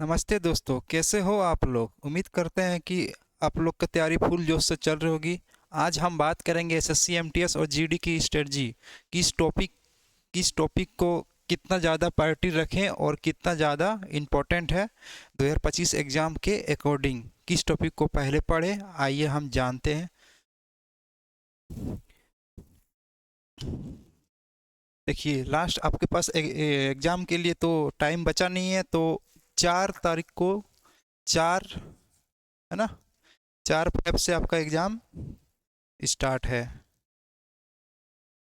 नमस्ते दोस्तों, कैसे हो आप लोग। उम्मीद करते हैं कि आप लोग की तैयारी फुल जोश से चल रही होगी। आज हम बात करेंगे एसएससी एमटीएस और जीडी की स्ट्रेटजी। किस टॉपिक को कितना ज़्यादा प्रायोरिटी रखें और कितना ज़्यादा इम्पोर्टेंट है 2025 एग्ज़ाम के अकॉर्डिंग। किस टॉपिक को पहले पढ़ें, आइए हम जानते हैं। देखिए, लास्ट आपके पास एग्ज़ाम के लिए तो टाइम बचा नहीं है, तो 4 तारीख को, 4 है ना, 4 फेब से आपका एग्ज़ाम स्टार्ट है।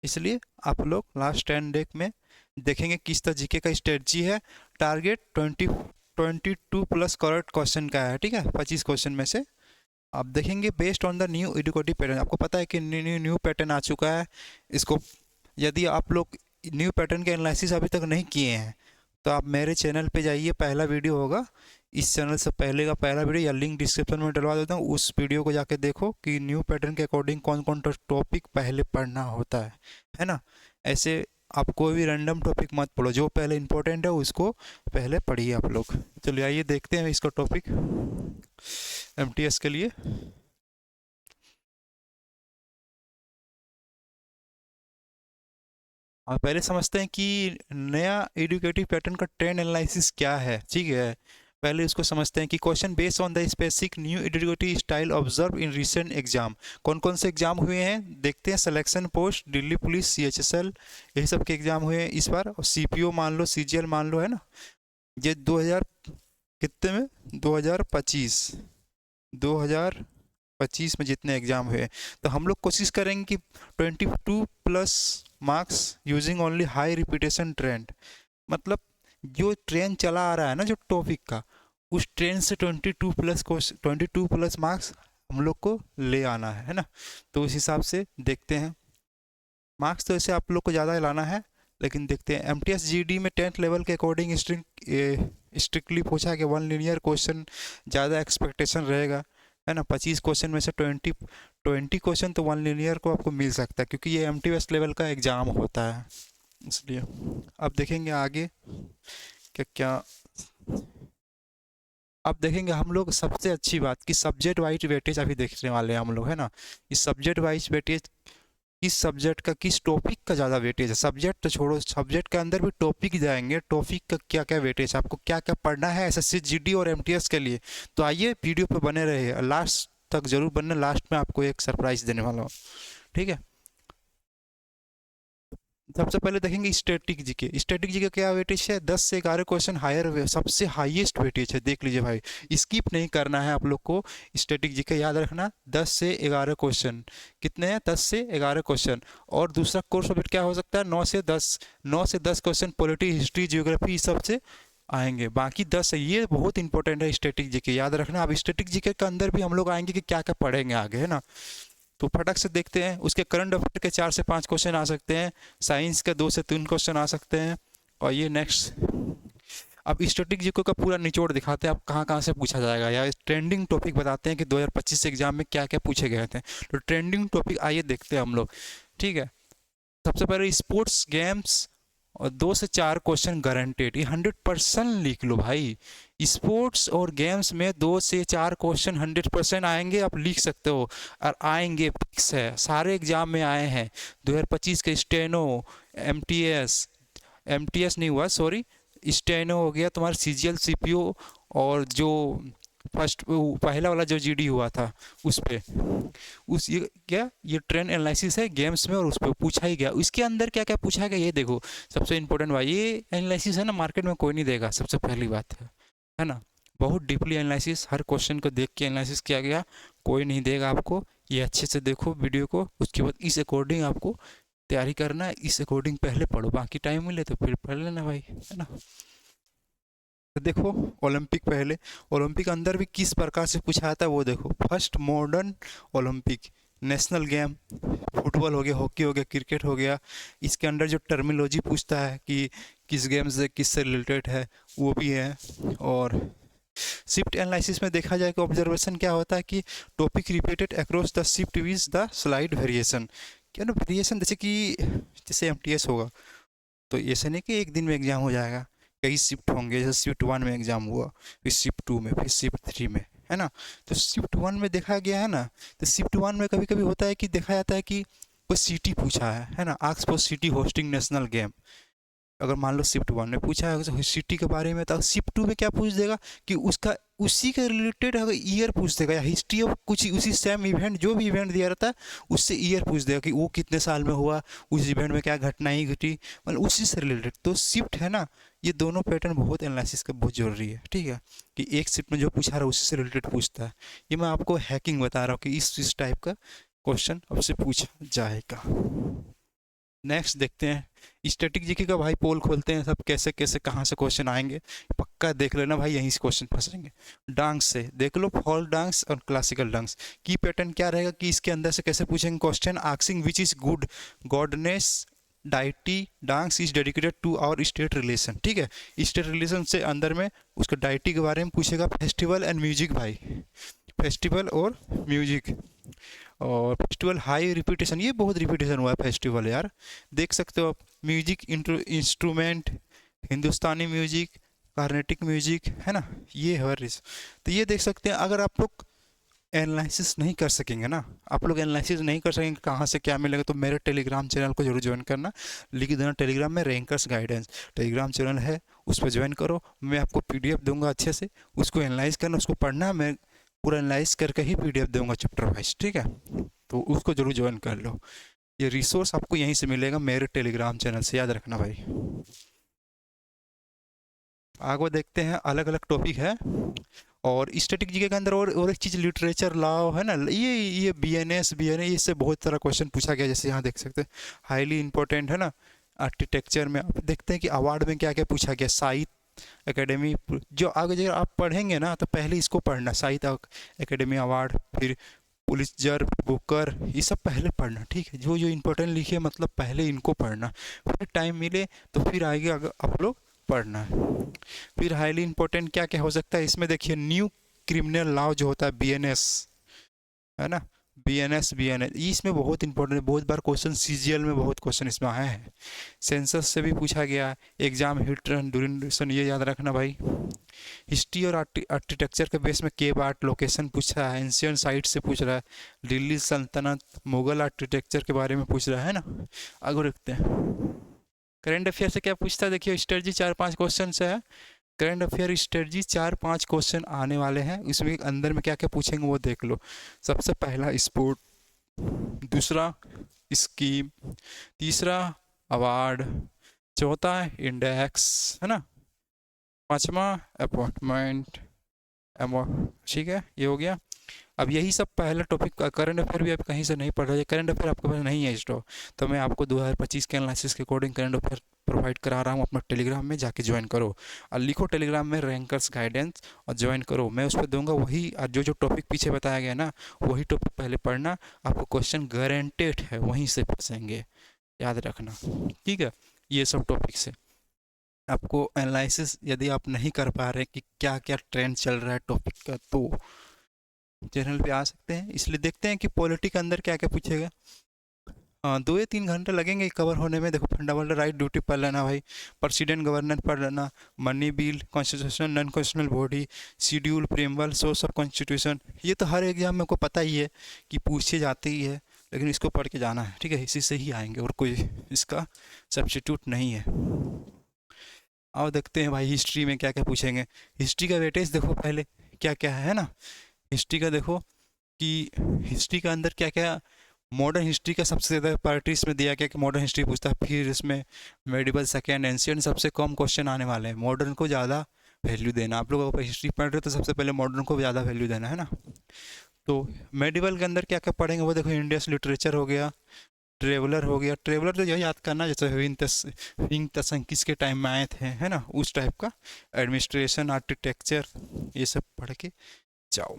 इसलिए आप लोग लास्ट 10 डे में देखेंगे किस तरह जीके का स्ट्रेटजी है। टारगेट 22 प्लस करेक्ट क्वेश्चन का है, ठीक है, 25 क्वेश्चन में से। आप देखेंगे based on the new educative pattern. आपको पता है कि न्यू पैटर्न आ चुका है। इसको यदि आप लोग न्यू पैटर्न के एनालिसिस अभी तक नहीं किए हैं तो आप मेरे चैनल पे जाइए, पहला वीडियो होगा इस चैनल से पहले का, पहला वीडियो या लिंक डिस्क्रिप्शन में डलवा देता हूँ। उस वीडियो को जाके देखो कि न्यू पैटर्न के अकॉर्डिंग कौन कौन टॉपिक पहले पढ़ना होता है ना। ऐसे आप कोई भी रैंडम टॉपिक मत पढ़ो, जो पहले इंपॉर्टेंट है उसको पहले पढ़िए आप लोग। चलिए आइए देखते हैं इसका टॉपिक एमटीएस के लिए। और पहले समझते हैं कि नया एडुकेटिव पैटर्न का ट्रेंड एनालिसिस क्या है, ठीक है। पहले उसको समझते हैं कि question based on the specific new educative style observe in recent exam. कौन कौन से एग्जाम हुए हैं देखते हैं। Selection post, Delhi police, CHSL, यही सब के एग्जाम हुए हैं इस बार। और सीपीओ मान लो, सीजीएल मान लो, है ना। ये 2000 कितने में, 2025 में जितने एग्जाम हुए, तो हम लोग कोशिश करेंगे कि 22 plus marks using only high repetition trend. मतलब जो ट्रेंड चला आ रहा है ना, जो टॉपिक का, उस ट्रेंड से 22 प्लस मार्क्स हम लोग को ले आना है ना। तो उस हिसाब से देखते हैं। मार्क्स तो ऐसे आप लोग को ज़्यादा लाना है, लेकिन देखते हैं। एमटीएस जीडी में 10th लेवल के अकॉर्डिंग स्ट्रिक्टली पूछा कि 1 लीनियर क्वेश्चन ज़्यादा एक्सपेक्टेशन रहेगा, है ना। 25 क्वेश्चन में से 20 क्वेश्चन तो 1 लीनियर को आपको मिल सकता है, क्योंकि ये एमटीएस लेवल का एग्ज़ाम होता है, इसलिए। अब देखेंगे आगे क्या क्या। अब देखेंगे हम लोग, सबसे अच्छी बात कि सब्जेक्ट वाइज वेटेज अभी देखने वाले हैं हम लोग, है ना। इस सब्जेक्ट वाइज वेटेज, किस सब्जेक्ट का, किस टॉपिक का ज़्यादा वेटेज है। सब्जेक्ट तो छोड़ो, सब्जेक्ट के अंदर भी टॉपिक जाएंगे, टॉपिक का क्या क्या वेटेज है, आपको क्या क्या पढ़ना है एसएससी जीडी और एमटीएस के लिए। तो आइए वीडियो पे बने रहिए, लास्ट तक जरूर बनना। लास्ट में आपको एक सरप्राइज देने वाला हूँ, ठीक है। सबसे पहले देखेंगे स्टैटिक जीके। स्टैटिक जीके क्या वेटेज है, 10 से 11 क्वेश्चन हायर, सबसे हाईएस्ट वेटेज है। देख लीजिए भाई, स्किप नहीं करना है आप लोग को। स्टैटिक जीके याद रखना, 10 से 11 क्वेश्चन। कितने हैं, 10 से 11 क्वेश्चन। और दूसरा कोर्स सब्जेक्ट क्या हो सकता है, 9 से 10 क्वेश्चन पॉलिटी, हिस्ट्री, जियोग्राफी, इस सब से आएंगे। बाकी 10 है, ये बहुत इंपॉर्टेंट है स्टैटिक जीके, याद रखना। अब स्टैटिक जीके के अंदर भी हम लोग आएंगे कि क्या क्या पढ़ेंगे आगे, है ना। तो फटक से देखते हैं। उसके करंट अफेयर के 4 से 5 क्वेश्चन आ सकते हैं, साइंस के 2 से 3 क्वेश्चन आ सकते हैं। और ये नेक्स्ट, अब स्टैटिक जीके का पूरा निचोड़ दिखाते हैं, आप कहाँ कहाँ से पूछा जाएगा, या ट्रेंडिंग टॉपिक बताते हैं कि 2025 एग्जाम में क्या क्या पूछे गए थे। तो ट्रेंडिंग टॉपिक आइए देखते हैं हम लोग, ठीक है। सबसे पहले स्पोर्ट्स गेम्स, और 2 से 4 क्वेश्चन गारंटेड, ये 100% लिख लो भाई। स्पोर्ट्स और गेम्स में 2 से 4 क्वेश्चन 100% आएंगे, आप लिख सकते हो। और आएंगे, फिक्स है, सारे एग्जाम में आए हैं। 2025 के स्टेनो, एमटीएस, एमटीएस नहीं हुआ सॉरी, स्टेनो हो गया तुम्हारा, सीजीएल, सीपीओ, और जो फर्स्ट पहला वाला जो जीडी हुआ था उस पे, उस ये क्या, ये ट्रेंड एनालिसिस है गेम्स में, और उस पर पूछा ही गया। इसके अंदर क्या क्या पूछा गया ये देखो। सबसे इंपॉर्टेंट भाई, ये एनालिसिस है ना, मार्केट में कोई नहीं देगा, सबसे पहली बात है ना। बहुत डीपली एनालिसिस, हर क्वेश्चन को देख के एनालिसिस किया गया, कोई नहीं देगा आपको। ये अच्छे से देखो वीडियो को, उसके बाद इस अकॉर्डिंग आपको तैयारी करना है, इस अकॉर्डिंग पहले पढ़ो, बाकी टाइम मिले तो फिर पढ़ लेना भाई, है ना। तो देखो, ओलंपिक पहले, ओलंपिक अंदर भी किस प्रकार से पूछा जाता है वो देखो। First modern Olympic, national game, football हो गया, हॉकी हो गया, क्रिकेट हो गया। इसके अंदर जो टर्मिनोलॉजी पूछता है कि किस गेम से किस से रिलेटेड है, वो भी है। और शिफ्ट एनालिसिस में देखा जाए कि ऑब्जर्वेशन क्या होता है कि topic repeated across the shift with the slide variation. क्या ना, वेरिएशन जैसे कि जैसे एमटीएस होगा तो ऐसे नहीं कि एक दिन में एग्जाम हो जाएगा। कई शिफ्ट होंगे, जैसे शिफ्ट 1 में एग्ज़ाम हुआ, फिर शिफ्ट 2 में, फिर शिफ्ट 3 में, है ना। तो शिफ्ट 1 में देखा गया है ना, तो शिफ्ट 1 में कभी कभी होता है कि देखा जाता है कि कोई सिटी पूछा है ना, ask for city hosting national game. अगर मान लो शिफ्ट 1 में पूछा है तो सिटी के बारे में, तो शिफ्ट 2 में क्या पूछ देगा कि उसका उसी के रिलेटेड अगर ईयर पूछ देगा, या हिस्ट्री ऑफ कुछ उसी सेम इवेंट, जो भी इवेंट दिया रहता है उससे ईयर पूछ देगा कि वो कितने साल में हुआ, उस इवेंट में क्या घटनाएं घटी, मतलब उसी से रिलेटेड। तो शिफ्ट है ना, ये दोनों पैटर्न बहुत एनालिसिस का बहुत जरूरी है, ठीक है, कि एक शिफ्ट में जो पूछा रहा है उसी से रिलेटेड पूछता है। ये मैं आपको हैकिंग बता रहा हूँ कि इस टाइप का क्वेश्चन आपसे पूछा जाएगा। नेक्स्ट देखते हैं स्टैटिक जीके का भाई, पोल खोलते हैं सब, कैसे कैसे कहाँ से क्वेश्चन आएंगे, पक्का देख लेना भाई, यहीं से क्वेश्चन फंसेंगे। डांस से देख लो, फॉल डांस और क्लासिकल डांस की पैटर्न क्या रहेगा कि इसके अंदर से कैसे पूछेंगे question, asking which is good goddess deity dance is dedicated to our state relation, ठीक है। स्टेट रिलेशन से अंदर में उसका डाइटी के बारे में पूछेगा, फेस्टिवल एंड म्यूजिक भाई, फेस्टिवल और म्यूजिक। और फेस्टिवल हाई रिपीटेशन, ये बहुत रिपीटेशन हुआ है फेस्टिवल यार, देख सकते हो आप। म्यूजिक इंस्ट्रूमेंट, हिंदुस्तानी म्यूजिक, कार्नेटिक म्यूजिक, है ना, ये हर इस। तो ये देख सकते हैं। अगर आप लोग एनालिसिस नहीं कर सकेंगे ना, आप लोग एनालिसिस नहीं कर सकेंगे कहाँ से क्या मिलेगा, तो मेरे टेलीग्राम चैनल को जरूर ज्वाइन करना, लिख देना टेलीग्राम में रैंकर्स गाइडेंस टेलीग्राम चैनल है, उस पर ज्वाइन करो। मैं आपको पीडीएफ दूंगा अच्छे से, उसको एनालाइज करना, उसको पढ़ना, मैं पूरा एनालाइज करके ही पीडीएफ दूंगा चैप्टर वाइज, ठीक है। तो उसको जरूर ज्वाइन कर लो, ये रिसोर्स आपको यहीं से मिलेगा मेरे टेलीग्राम चैनल से, याद रखना भाई। आगे देखते हैं, अलग अलग टॉपिक है। और स्टैटिक जीके के अंदर और एक चीज़ लिटरेचर लॉ है ना, ये बी एन ए, इससे बहुत सारा क्वेश्चन पूछा गया, जैसे यहाँ देख सकते हैं, हाईली इंपॉर्टेंट है ना। आर्किटेक्चर में आप देखते हैं कि अवार्ड में क्या क्या पूछा गया, साहित्य एकेडमी, जो आगे जब आप पढ़ेंगे ना तो पहले इसको पढ़ना, साहित्य एकेडमी अवार्ड, फिर पुलित्जर, बुकर, ये सब पहले पढ़ना, ठीक है। जो जो इम्पोर्टेंट लिखे मतलब पहले इनको पढ़ना, फिर टाइम मिले तो फिर आगे आप लोग पढ़ना है। फिर हाईली इंपॉर्टेंट क्या क्या हो सकता है इसमें, देखिए न्यू क्रिमिनल लॉ जो होता है बीएनएस, है ना, बी एन एस इसमें बहुत इंपॉर्टेंट है, बहुत बार क्वेश्चन सीजीएल में बहुत क्वेश्चन इसमें आए हैं, सेंसस से भी पूछा गया, एग्जाम हिट ड्यूरेशन, ये याद रखना भाई। हिस्ट्री और आर्किटेक्चर के बेस में केव आर्ट लोकेशन पूछ रहा है, एंशियंट साइट से पूछ रहा है, दिल्ली सल्तनत, मुगल आर्किटेक्चर के बारे में पूछ रहा है ना। आगे देखते हैं करंट अफेयर से क्या पूछता है, देखिए स्ट्रेटजी 4-5 क्वेश्चन से है, करंट अफेयर स्ट्रेटजी 4-5 क्वेश्चन आने वाले हैं, इसमें अंदर में क्या क्या पूछेंगे वो देख लो। सबसे पहला स्पोर्ट, दूसरा स्कीम, तीसरा अवार्ड, चौथा इंडेक्स, है ना, पांचवा अपॉइंटमेंट, ठीक है, ये हो गया। अब यही सब पहला टॉपिक, करंट अफेयर भी आप कहीं से नहीं पढ़ रहे, करंट अफेयर आपके पास नहीं है स्टॉक, तो मैं आपको 2025 के एनालिसिस के अकॉर्डिंग करंट अफेयर प्रोवाइड करा रहा हूँ, अपना टेलीग्राम में जाके ज्वाइन करो, और लिखो टेलीग्राम में रैंकर्स गाइडेंस और ज्वाइन करो, मैं उस पर दूंगा वही, और जो जो टॉपिक पीछे बताया गया ना वही टॉपिक पहले पढ़ना, आपको क्वेश्चन गारंटेड है वहीं से फंसेंगे, याद रखना, ठीक है। ये सब टॉपिक से आपको एनालिसिस यदि आप नहीं कर पा रहे कि क्या क्या ट्रेंड चल रहा है टॉपिक का, तो चैनल पे आ सकते हैं। इसलिए देखते हैं कि पॉलिटी के अंदर क्या क्या पूछेगा। हाँ, 2 या 3 घंटे लगेंगे कवर होने में। देखो फंडामेंटल राइट ड्यूटी पढ़ लेना भाई, प्रेसिडेंट गवर्नर पढ़ लेना, money bill, constitution non constitutional body, schedule, preamble, source of constitution, ये तो हर एग्जाम में को पता ही है कि पूछे जाते ही है, लेकिन इसको पढ़ के जाना है, ठीक है, इसी से ही आएंगे और कोई इसका सब्स्टिट्यूट नहीं है। आओ देखते हैं भाई हिस्ट्री में क्या क्या पूछेंगे। हिस्ट्री का वेटेज देखो पहले क्या क्या है ना, हिस्ट्री का देखो कि हिस्ट्री का अंदर क्या क्या, मॉडर्न हिस्ट्री का सबसे ज़्यादा प्रायोरिटी इसमें दिया गया कि मॉडर्न हिस्ट्री पूछता है, फिर इसमें मेडिवल, सेकेंड, एंशियंट, सबसे कम क्वेश्चन आने वाले हैं, मॉडर्न को ज़्यादा वैल्यू देना। आप लोग अगर हिस्ट्री पढ़ रहे हो तो सबसे पहले मॉडर्न को ज़्यादा वैल्यू देना है ना। तो मेडिवल के अंदर क्या क्या पढ़ेंगे वो देखो, इंडियस लिटरेचर हो गया, ट्रेवलर हो गया, ट्रेवलर तो यही याद करना जैसे हिंग तसंग किसके टाइम में आए थे, है ना, उस टाइप का। एडमिनिस्ट्रेशन, आर्किटेक्चर, ये सब पढ़ के जाओ।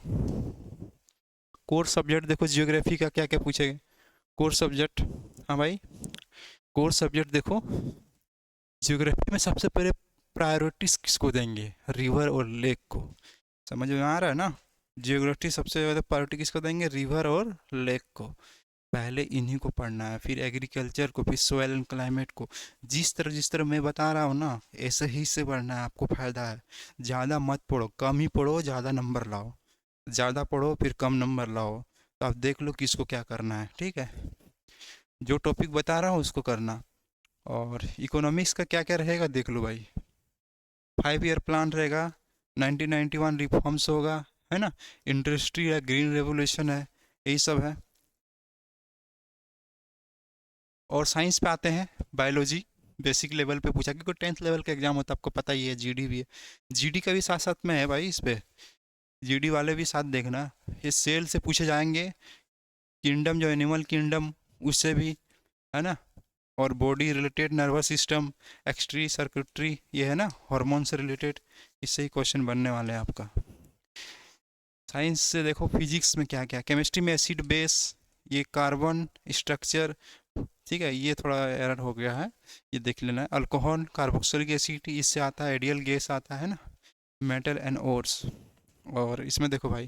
कोर सब्जेक्ट देखो, जियोग्राफी का क्या क्या पूछेगा, कोर सब्जेक्ट, हाँ भाई, कोर सब्जेक्ट देखो, जियोग्राफी में सबसे पहले प्रायोरिटीज किसको देंगे, रिवर और लेक को, समझ में आ रहा है ना। जियोग्राफी सबसे ज़्यादा प्रायोरिटी किसको देंगे, रिवर और लेक को। पहले इन्हीं को पढ़ना है, फिर एग्रीकल्चर को, फिर सोयल एंड क्लाइमेट को। जिस तरह मैं बता रहा हूँ ना, ऐसे ही से पढ़ना है, आपको फ़ायदा है। ज़्यादा मत पढ़ो, कम ही पढ़ो, ज़्यादा नंबर लाओ। ज़्यादा पढ़ो फिर कम नंबर लाओ। तो आप देख लो किसको क्या करना है, ठीक है। जो टॉपिक बता रहा हूँ उसको करना। और इकोनॉमिक्स का क्या क्या रहेगा देख लो भाई। 5 ईयर प्लान रहेगा, 1991 रिफॉर्म्स होगा, है ना। इंडस्ट्री है, ग्रीन रेवोल्यूशन है, यही सब है। और साइंस पे आते हैं, बायोलॉजी बेसिक लेवल पे पूछा, क्योंकि 10th लेवल का एग्जाम होता है, आपको पता ही है। जीडी भी है, जीडी का भी साथ साथ में है भाई इस पे। जीडी वाले भी साथ देखना। ये सेल से पूछे जाएंगे, किंगडम जो एनिमल किंगडम, उससे भी, है ना। और बॉडी रिलेटेड, नर्वस सिस्टम, एक्सट्री सर्किटरी, ये है ना, हार्मोन से रिलेटेड, इससे ही क्वेश्चन बनने वाले हैं आपका। साइंस से देखो, फिजिक्स में क्या क्या, केमिस्ट्री में एसिड बेस, ये कार्बन स्ट्रक्चर, ठीक है, ये थोड़ा एरर हो गया है, ये देख लेना है। अल्कोहल, कार्बोक्सिलिक एसिड, इससे आता है, आइडियल गैस आता है ना। Metal and ores. और इसमें देखो भाई,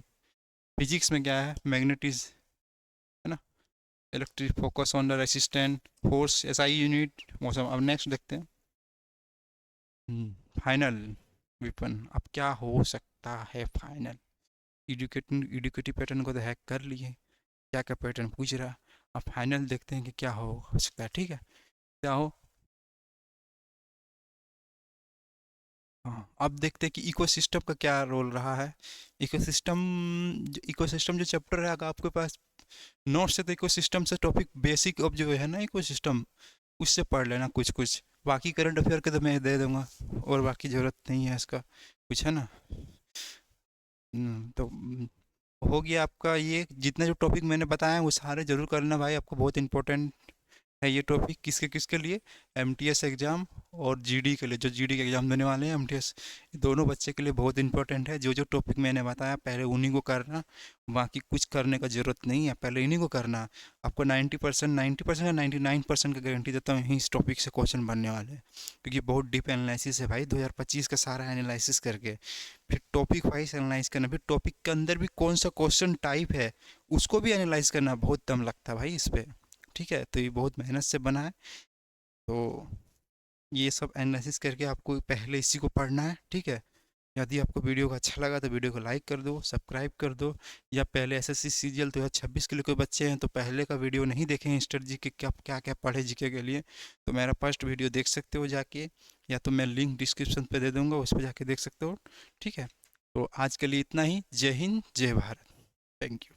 फिजिक्स में क्या है, मैग्नेटिज, है ना, electric focus on the resistant force, SI unit, मौसम। अब नेक्स्ट देखते हैं। फाइनल विपन, अब क्या हो सकता है फाइनल। एडुकेटिव पैटर्न को तो हैक कर लिए, क्या क्या पैटर्न पूछ रहा। अब फाइनल देखते हैं कि क्या हो सकता है, ठीक है, क्या हो। हाँ, अब देखते हैं कि इकोसिस्टम का क्या रोल रहा है। इकोसिस्टम, इकोसिस्टम जो चैप्टर है, अगर आपके पास नोट्स है तो इकोसिस्टम से टॉपिक बेसिक अब जो है ना इकोसिस्टम, उससे पढ़ लेना कुछ कुछ। बाकी करंट अफेयर के तो मैं दे दूंगा, और बाकी ज़रूरत नहीं है इसका कुछ, है ना। तो हो गया आपका। ये जितने जो टॉपिक मैंने बताए हैं वो सारे जरूर करना भाई, आपको बहुत इंपॉर्टेंट है ये टॉपिक। किसके किसके लिए, एमटीएस एग्ज़ाम और जीडी के लिए, जो जीडी के एग्ज़ाम देने वाले हैं, एमटीएस, दोनों बच्चे के लिए बहुत इंपॉर्टेंट है। जो जो टॉपिक मैंने बताया पहले उन्हीं को करना, बाकी कुछ करने का ज़रूरत नहीं है, पहले इन्हीं को करना। आपको 90% या 99% का गारंटी देता हूँ इस टॉपिक से क्वेश्चन बनने वाले हैं, क्योंकि बहुत डीप एनालिसिस है भाई 2025 का सारा एनालिसिस करके। फिर टॉपिक वाइज एनालाइज करना, फिर टॉपिक के अंदर भी कौन सा क्वेश्चन टाइप है उसको भी एनालाइज करना, बहुत दम लगता है भाई इस पे, ठीक है। तो ये बहुत मेहनत से बना है। तो ये सब एनालिसिस करके आपको पहले इसी को पढ़ना है, ठीक है। यदि आपको वीडियो को अच्छा लगा तो वीडियो को लाइक कर दो, सब्सक्राइब कर दो। या पहले एसएससी सीजीएल 2026 के लिए कोई बच्चे हैं तो पहले का वीडियो नहीं देखे हैं इंस्टर जी के, क्या क्या क्या पढ़े जीके के लिए, तो मेरा फर्स्ट वीडियो देख सकते हो जाके, या तो मैं लिंक डिस्क्रिप्शन पे दे दूंगा, उस पर जाके देख सकते हो, ठीक है। तो आज के लिए इतना ही। जय हिंद, जय भारत। Thank you.